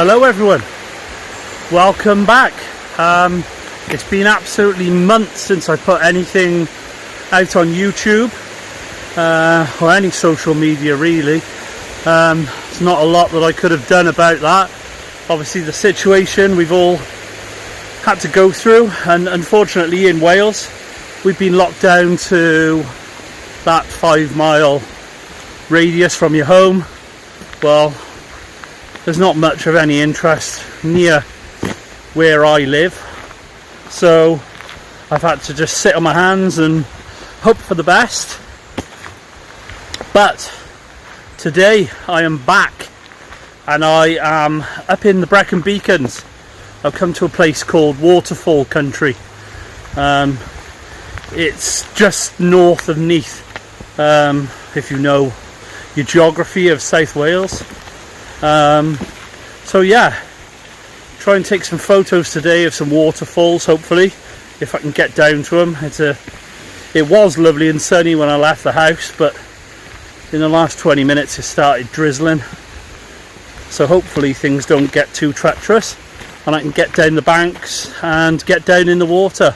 Hello everyone, welcome back. It's been absolutely months since I put anything out on YouTube or any social media really. There's not a lot that I could have done about that. Obviously the situation we've all had to go through, and unfortunately in Wales we've been locked down to that 5-mile radius from your home. Well, there's not much of any interest near where I live, so I've had to just sit on my hands and hope for the best. But today I am back and I am up in the Brecon Beacons. I've come to a place called Waterfall country. It's just north of Neath, if you know your geography of South Wales. So yeah, try and take some photos today of some waterfalls, hopefully, if I can get down to them. It was lovely and sunny when I left the house, but in the last 20 minutes it started drizzling, so hopefully things don't get too treacherous and I can get down the banks and get down in the water,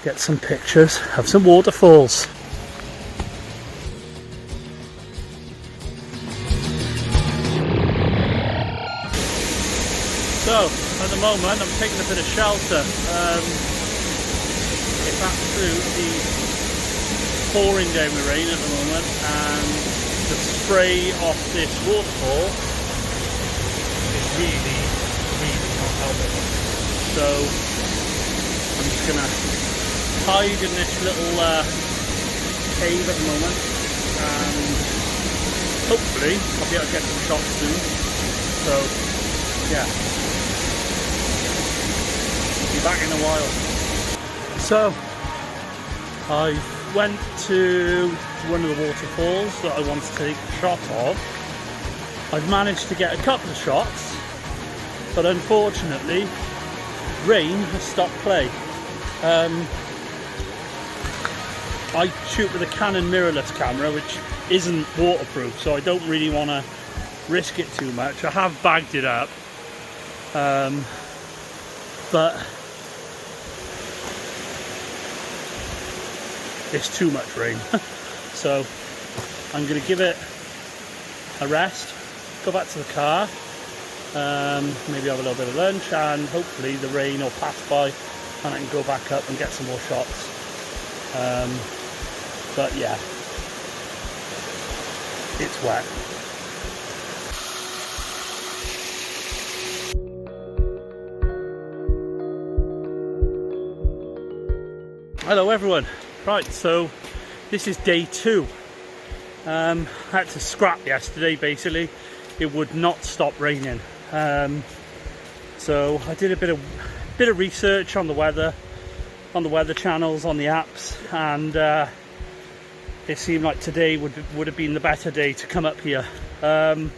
get some pictures of some waterfalls. So, at the moment I'm taking a bit of shelter. It's absolutely pouring down the rain at the moment, and the spray off this waterfall is really not helping. So, I'm just going to hide in this little cave at the moment, and hopefully I'll be able to get some shots soon. So, yeah. Be back in a while. So I went to one of the waterfalls that I wanted to take a shot of. I've managed to get a couple of shots, but unfortunately rain has stopped play. I shoot with a Canon mirrorless camera, which isn't waterproof, so I don't really want to risk it too much. I have bagged it up, but it's too much rain. So I'm going to give it a rest, go back to the car, maybe have a little bit of lunch, and hopefully the rain will pass by and I can go back up and get some more shots. But yeah, it's wet. Hello everyone. Right, so this is day 2. I had to scrap yesterday basically. It would not stop raining. So I did a bit of research on the weather channels, on the apps, and it seemed like today would have been the better day to come up here. It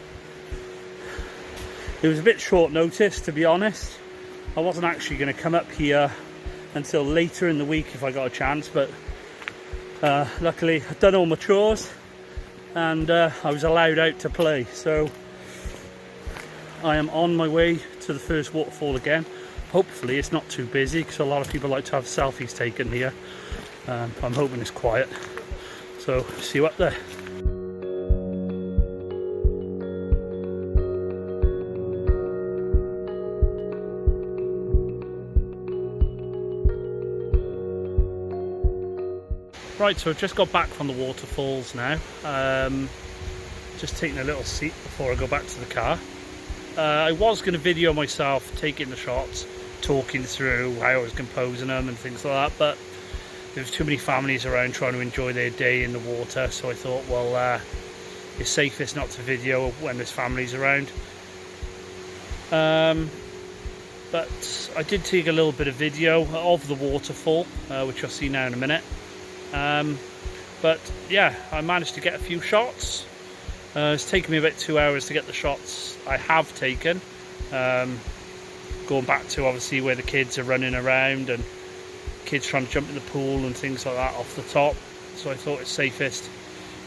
was a bit short notice, to be honest. I wasn't actually going to come up here until later in the week if I got a chance, but luckily I've done all my chores and I was allowed out to play, so I am on my way to the first waterfall again. Hopefully it's not too busy, because a lot of people like to have selfies taken here. I'm hoping it's quiet, so see you up there. Right, so I've just got back from the waterfalls now. Just taking a little seat before I go back to the car. I was going to video myself taking the shots, talking through how I was composing them and things like that, but there's too many families around trying to enjoy their day in the water, so I thought, well, it's safest not to video when there's families around. But I did take a little bit of video of the waterfall, which you'll see now in a minute. But yeah, I managed to get a few shots. It's taken me about 2 hours to get the shots I have taken. Going back to obviously where the kids are running around and kids trying to jump in the pool and things like that off the top. So I thought it's safest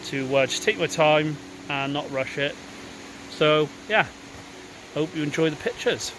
to just take my time and not rush it. So yeah, Hope you enjoy the pictures.